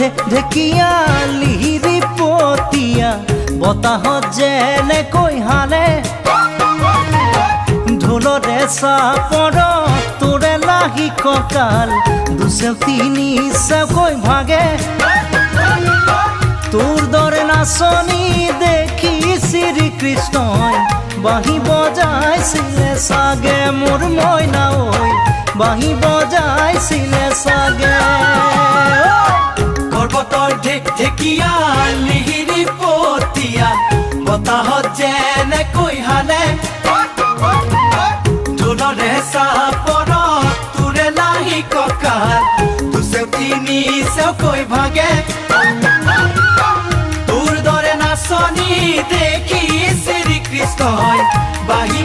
ঢেকিয়া লিহিৰি পতিয়া বতাহত যেনেকৈ হালে ঢোলৰে চাপৰত তোৰে লাহি কঁকাল দুচেও তিনি চেওকৈ ভাগে তোৰ দৰে নাচনি দেখি শ্ৰীকৃষ্ণই বাঁহী বজাইছিলে চাগে মোৰ মইনা ঐ বাঁহী বজাইছিলে চাগে পৰ্বতৰ ঢেকিয়া লিহিৰি পতিয়া বতাহত যেনেকৈ হালে ঢোলৰে চাপৰত তোৰে লাহি কঁকাল দুচেও তিনি চেওকৈ ভাগে তোৰ দৰে নাচনি দেখি শ্ৰীকৃষ্ণই বাঁহী